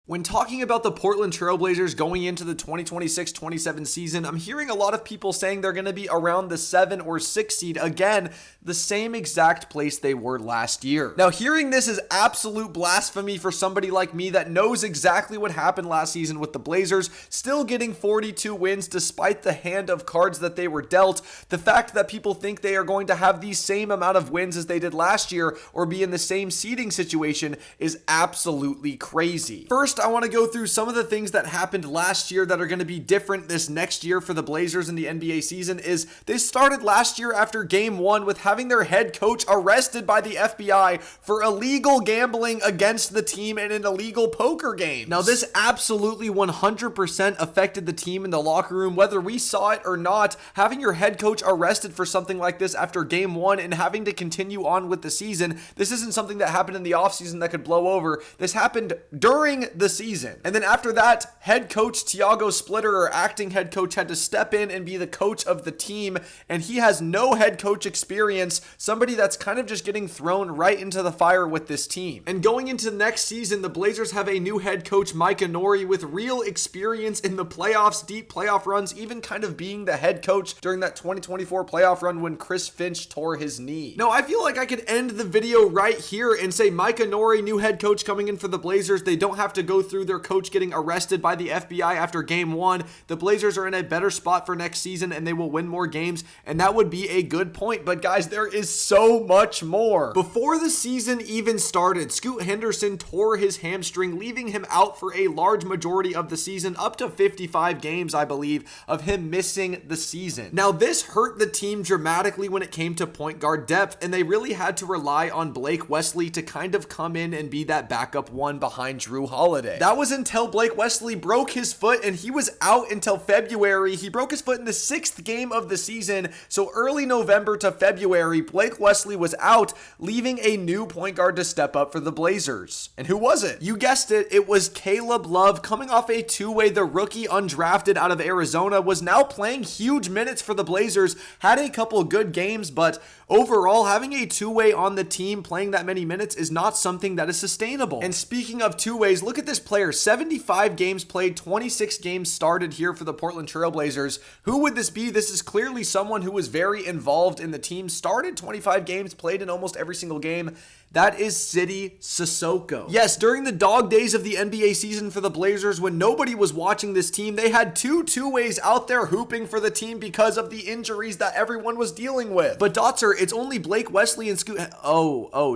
When talking about the Portland Trail Blazers going into the 2026-27 season, I'm hearing a lot of people saying they're going to be around the 7 or 6 seed. Again, the same exact place they were last year. Now, hearing this is absolute blasphemy for somebody like me that knows exactly what happened last season with the Blazers, still getting 42 wins despite the hand of cards that they were dealt. The fact that people think they are going to have the same amount of wins as they did last year or be in the same seeding situation is absolutely crazy. First, I want to go through some of the things that happened last year that are going to be different this next year for the Blazers in the NBA season. Is they started last year after game 1 with having their head coach arrested by the FBI for illegal gambling against the team in an illegal poker game. Now, this absolutely 100% affected the team in the locker room, whether we saw it or not. Having your head coach arrested for something like this after game 1 and having to continue on with the season, this isn't something that happened in the offseason that could blow over. This happened during the season. And then after that, head coach Tiago Splitter, or acting head coach, had to step in and be the coach of the team, and he has no head coach experience, somebody that's kind of just getting thrown right into the fire with this team. And going into next season, the Blazers have a new head coach, Mike Inori, with real experience in the playoffs, deep playoff runs, even kind of being the head coach during that 2024 playoff run when Chris Finch tore his knee. Now, I feel like I could end the video right here and say Mike Inori, new head coach coming in for the Blazers. They don't have to go through their coach getting arrested by the FBI after game 1. The Blazers are in a better spot for next season and they will win more games, and that would be a good point. But guys, there is so much more. Before the season even started, Scoot Henderson tore his hamstring, leaving him out for a large majority of the season, up to 55 games, I believe, of him missing the season. Now, this hurt the team dramatically when it came to point guard depth, and they really had to rely on Blake Wesley to kind of come in and be that backup one behind Drew Holiday. That was until Blake Wesley broke his foot, and he was out until February. He broke his foot in the 6th game of the season, so early November to February, Blake Wesley was out, leaving a new point guard to step up for the Blazers. And who was it? You guessed it, it was Caleb Love, coming off a two-way. The rookie undrafted out of Arizona was now playing huge minutes for the Blazers, had a couple good games, but overall, having a two-way on the team playing that many minutes is not something that is sustainable. And speaking of two-ways, look at this player, 75 games played, 26 games started here for the Portland Trail Blazers. Who would this be? This is clearly someone who was very involved in the team, started 25 games, played in almost every single game. That is Sidy Cissoko. Yes, during the dog days of the NBA season for the Blazers, when nobody was watching this team, they had two-ways out there hooping for the team because of the injuries that everyone was dealing with. But Dotzer, it's only Blake Wesley and Scoot.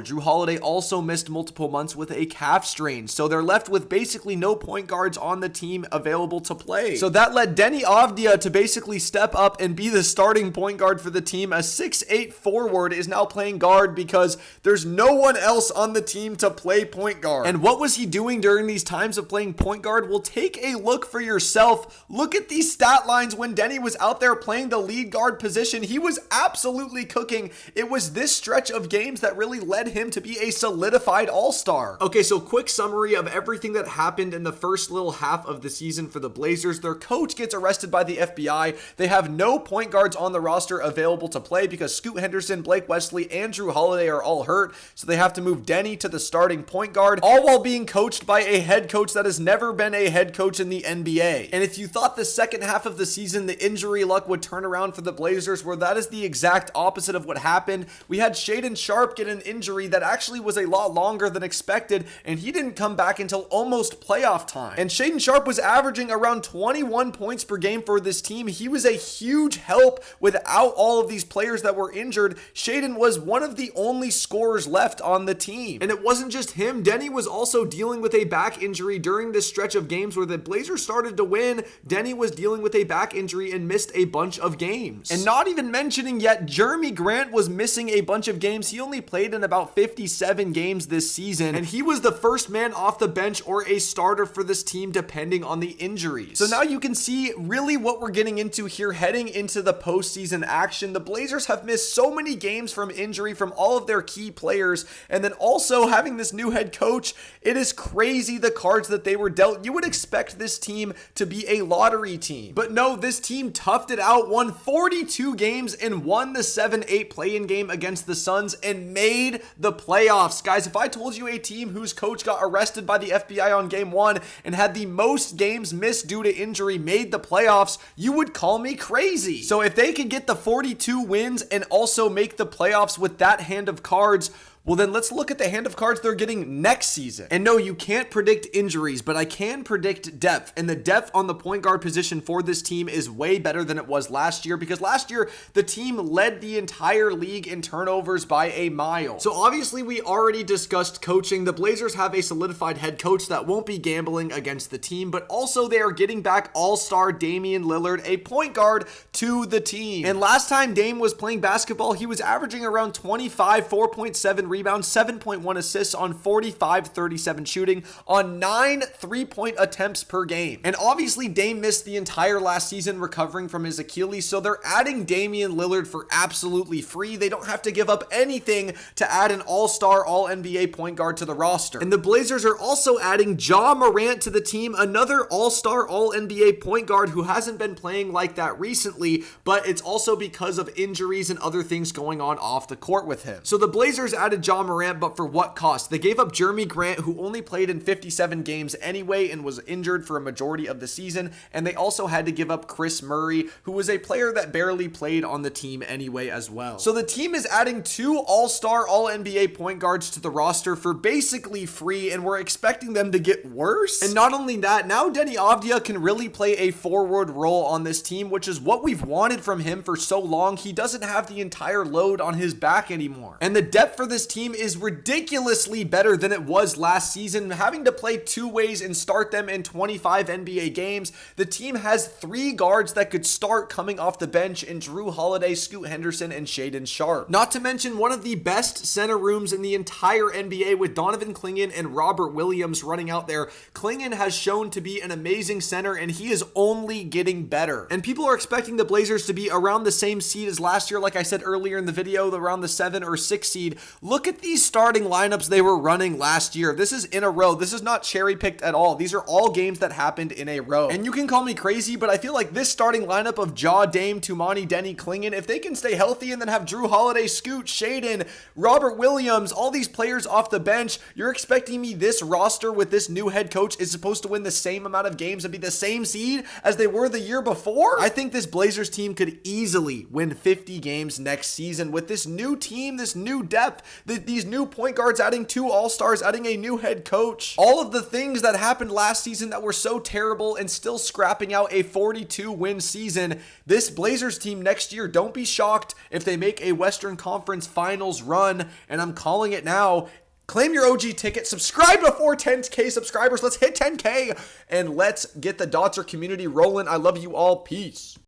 Drew Holiday also missed multiple months with a calf strain, so they're left with basically no point guards on the team available to play. So that led Denny Avdia to basically step up and be the starting point guard for the team. A 6'8" forward is now playing guard because there's no one else on the team to play point guard. And what was he doing during these times of playing point guard? Well, take a look for yourself. Look at these stat lines when Denny was out there playing the lead guard position. He was absolutely cooking. It was this stretch of games that really led him to be a solidified all-star. Okay, so quick summary of everything that happened in the first little half of the season for the Blazers. Their coach gets arrested by the FBI. They have no point guards on the roster available to play because Scoot Henderson, Blake Wesley, and Drew Holiday are all hurt. So they have to move Denny to the starting point guard, all while being coached by a head coach that has never been a head coach in the NBA. And if you thought the second half of the season, the injury luck would turn around for the Blazers, where that is the exact opposite of what happened. We had Shaedon Sharpe get an injury that actually was a lot longer than expected, and he didn't come back until almost playoff time. And Shaedon Sharpe was averaging around 21 points per game for this team. He was a huge help without all of these players that were injured. Shaedon was one of the only scorers left on the team. And it wasn't just him. Denny was also dealing with a back injury during this stretch of games where the Blazers started to win. Denny was dealing with a back injury and missed a bunch of games. And not even mentioning yet, Jeremy Grant was missing a bunch of games. He only played in about 57 games this season, and he was the first man off the bench or a starter for this team depending on the injuries. So now you can see really what we're getting into here heading into the postseason action. The Blazers have missed so many games from injury from all of their key players And then also having this new head coach, it is crazy the cards that they were dealt. You would expect this team to be a lottery team. But no, this team toughed it out, won 42 games and won the 7-8 play-in game against the Suns and made the playoffs. Guys, if I told you a team whose coach got arrested by the FBI on game 1 and had the most games missed due to injury made the playoffs, you would call me crazy. So if they could get the 42 wins and also make the playoffs with that hand of cards, well, then let's look at the hand of cards they're getting next season. And no, you can't predict injuries, but I can predict depth. And the depth on the point guard position for this team is way better than it was last year, because last year the team led the entire league in turnovers by a mile. So obviously we already discussed coaching. The Blazers have a solidified head coach that won't be gambling against the team, but also they are getting back all-star Damian Lillard, a point guard, to the team. And last time Dame was playing basketball, he was averaging around 25, 4.7 rebounds, 7.1 assists on 45-37 shooting on 9 3-point attempts per game. And obviously Dame missed the entire last season recovering from his Achilles, so they're adding Damian Lillard for absolutely free. They don't have to give up anything to add an all-star, all-NBA point guard to the roster. And the Blazers are also adding Ja Morant to the team, another all-star, all-NBA point guard who hasn't been playing like that recently, but it's also because of injuries and other things going on off the court with him. So the Blazers added Ja Morant, but for what cost? They gave up Jeremy Grant, who only played in 57 games anyway and was injured for a majority of the season, and they also had to give up Chris Murray, who was a player that barely played on the team anyway as well. So the team is adding 2 all-star, all-NBA point guards to the roster for basically free, and we're expecting them to get worse. And not only that, now Denny Avdia can really play a forward role on this team, which is what we've wanted from him for so long. He doesn't have the entire load on his back anymore. And the depth for this team is ridiculously better than it was last season. Having to play 2 ways and start them in 25 NBA games, the team has 3 guards that could start coming off the bench in Drew Holiday, Scoot Henderson, and Shaedon Sharpe. Not to mention one of the best center rooms in the entire NBA with Donovan Clingan and Robert Williams running out there. Clingan has shown to be an amazing center, and he is only getting better. And people are expecting the Blazers to be around the same seed as last year, like I said earlier in the video, around the 7 or 6 seed. Look at these starting lineups they were running last year. This is in a row. This is not cherry picked at all. These are all games that happened in a row. And you can call me crazy, but I feel like this starting lineup of Ja, Dame, Tumani, Denny, Clingan, if they can stay healthy and then have Drew Holiday, Scoot, Shaedon, Robert Williams, all these players off the bench, you're expecting me this roster with this new head coach is supposed to win the same amount of games and be the same seed as they were the year before? I think this Blazers team could easily win 50 games next season with this new team, this new depth, these new point guards, adding 2 all-stars, adding a new head coach. All of the things that happened last season that were so terrible and still scrapping out a 42-win season. This Blazers team next year, don't be shocked if they make a Western Conference Finals run, and I'm calling it now. Claim your OG ticket, subscribe before 10K subscribers. Let's hit 10K, and let's get the Dotzer community rolling. I love you all. Peace.